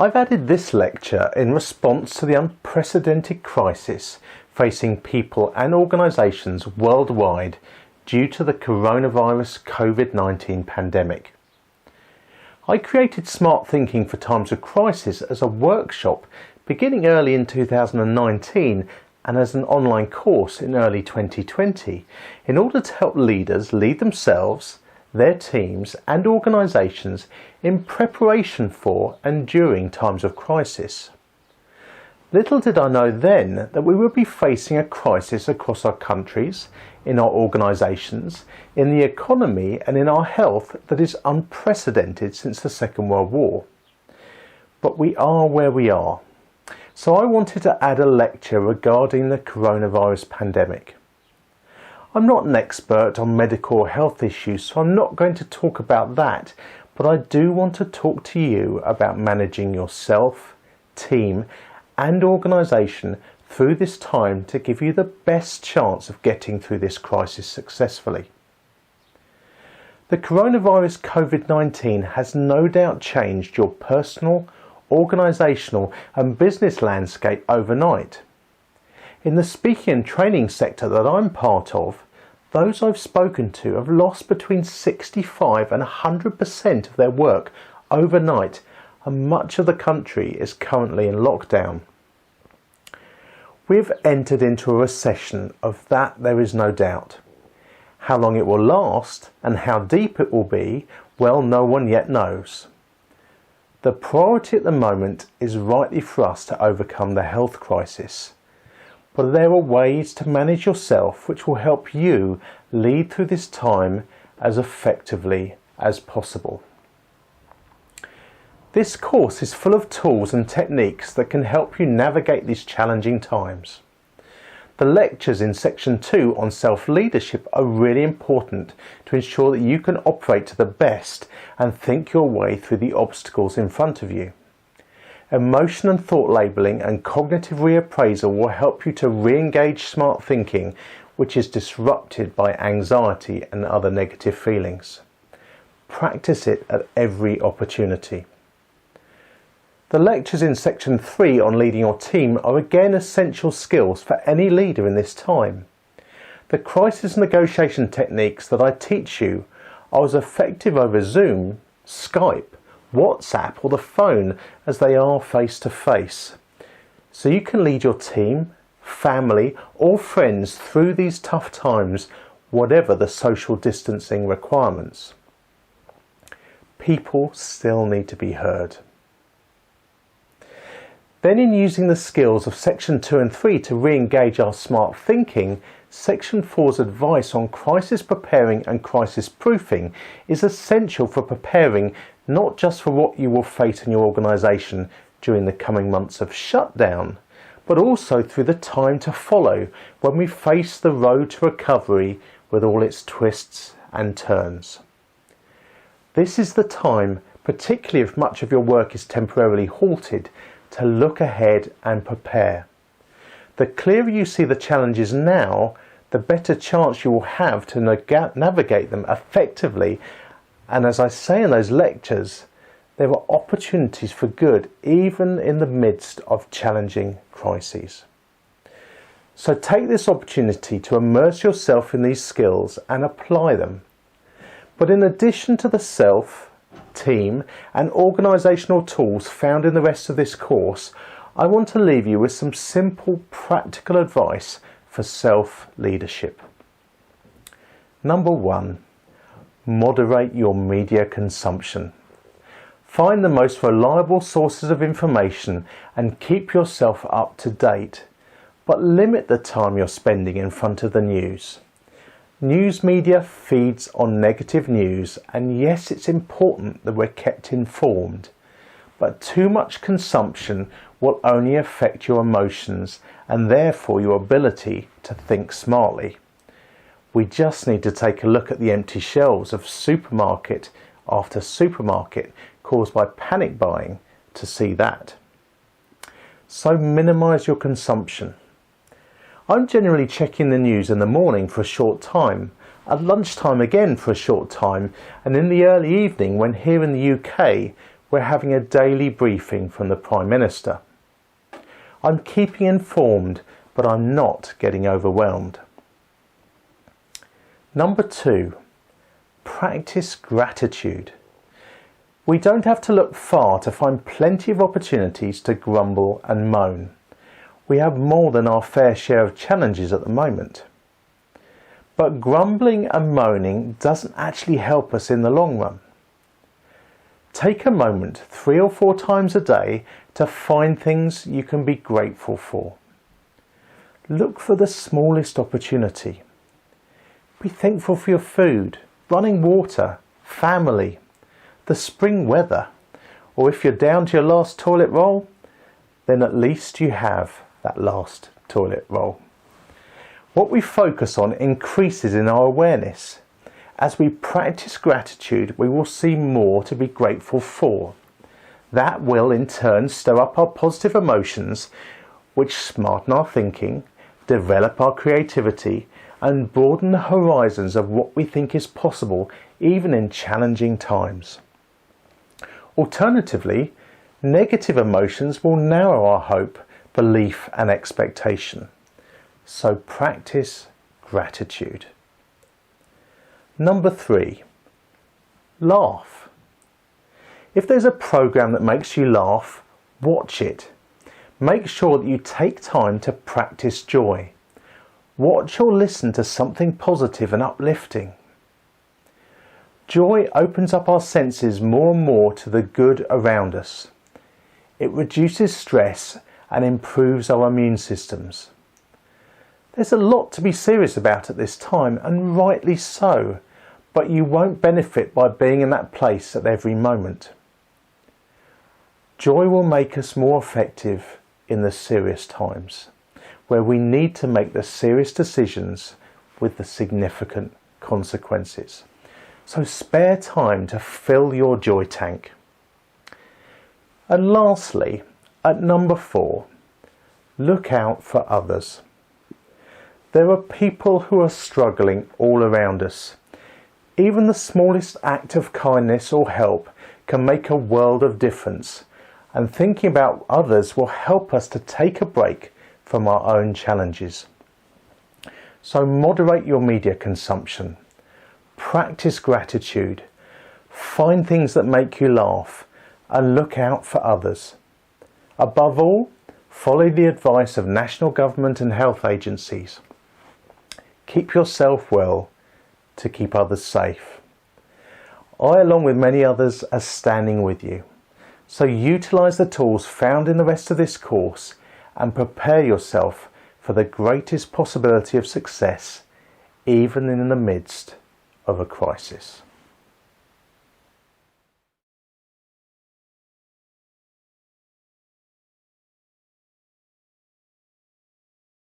I've added this lecture in response to the unprecedented crisis facing people and organisations worldwide due to the coronavirus COVID-19 pandemic. I created Smart Thinking for Times of Crisis as a workshop beginning early in 2019 and as an online course in early 2020 in order to help leaders lead themselves, their teams and organisations in preparation for and during times of crisis. Little did I know then that we would be facing a crisis across our countries, in our organisations, in the economy and in our health that is unprecedented since the Second World War. But we are where we are. So I wanted to add a lecture regarding the coronavirus pandemic. I'm not an expert on medical or health issues, so I'm not going to talk about that, but I do want to talk to you about managing yourself, team and organisation through this time to give you the best chance of getting through this crisis successfully. The coronavirus COVID-19 has no doubt changed your personal, organisational and business landscape overnight. In the speaking and training sector that I'm part of, those I've spoken to have lost between 65 and 100% of their work overnight, and much of the country is currently in lockdown. We've entered into a recession, of that there is no doubt. How long it will last and how deep it will be, well, no one yet knows. The priority at the moment is rightly for us to overcome the health crisis. But there are ways to manage yourself which will help you lead through this time as effectively as possible. This course is full of tools and techniques that can help you navigate these challenging times. The lectures in section 2 on self-leadership are really important to ensure that you can operate to the best and think your way through the obstacles in front of you. Emotion and thought labelling and cognitive reappraisal will help you to re-engage smart thinking, which is disrupted by anxiety and other negative feelings. Practice it at every opportunity. The lectures in section 3 on leading your team are again essential skills for any leader in this time. The crisis negotiation techniques that I teach you are as effective over Zoom, Skype, WhatsApp or the phone as they are face to face. So you can lead your team, family or friends through these tough times, whatever the social distancing requirements. People still need to be heard. Then in using the skills of section 2 and 3 to re-engage our smart thinking, section 4's advice on crisis preparing and crisis proofing is essential for preparing not just for what you will face in your organisation during the coming months of shutdown, but also through the time to follow when we face the road to recovery with all its twists and turns. This is the time, particularly if much of your work is temporarily halted, to look ahead and prepare. The clearer you see the challenges now, the better chance you will have to navigate them effectively. And as I say in those lectures, there are opportunities for good even in the midst of challenging crises. So take this opportunity to immerse yourself in these skills and apply them. But in addition to the self, team and organisational tools found in the rest of this course, I want to leave you with some simple practical advice for self-leadership. Number 1. Moderate your media consumption. Find the most reliable sources of information and keep yourself up to date, but limit the time you're spending in front of the news. News media feeds on negative news, and yes, it's important that we're kept informed, but too much consumption will only affect your emotions and therefore your ability to think smartly. We just need to take a look at the empty shelves of supermarket after supermarket caused by panic buying to see that. So minimise your consumption. I'm generally checking the news in the morning for a short time, at lunchtime again for a short time, and in the early evening when here in the UK we're having a daily briefing from the Prime Minister. I'm keeping informed, but I'm not getting overwhelmed. Number 2, practice gratitude. We don't have to look far to find plenty of opportunities to grumble and moan. We have more than our fair share of challenges at the moment. But grumbling and moaning doesn't actually help us in the long run. Take a moment 3 or 4 times a day to find things you can be grateful for. Look for the smallest opportunity. Be thankful for your food, running water, family, the spring weather, or if you're down to your last toilet roll, then at least you have that last toilet roll. What we focus on increases in our awareness. As we practice gratitude, we will see more to be grateful for. That will in turn stir up our positive emotions, which smarten our thinking, develop our creativity, and broaden the horizons of what we think is possible even in challenging times. Alternatively, negative emotions will narrow our hope, belief and expectation. So practice gratitude. Number 3, laugh. If there's a program that makes you laugh, watch it. Make sure that you take time to practice joy. Watch or listen to something positive and uplifting. Joy opens up our senses more and more to the good around us. It reduces stress and improves our immune systems. There's a lot to be serious about at this time, and rightly so, but you won't benefit by being in that place at every moment. Joy will make us more effective in the serious times, where we need to make the serious decisions with the significant consequences. So spare time to fill your joy tank. And lastly, at number 4, look out for others. There are people who are struggling all around us. Even the smallest act of kindness or help can make a world of difference, and thinking about others will help us to take a break from our own challenges. So moderate your media consumption, practice gratitude, find things that make you laugh, and look out for others. Above all, follow the advice of national government and health agencies. Keep yourself well to keep others safe. I, along with many others, are standing with you. So utilise the tools found in the rest of this course and prepare yourself for the greatest possibility of success, even in the midst of a crisis.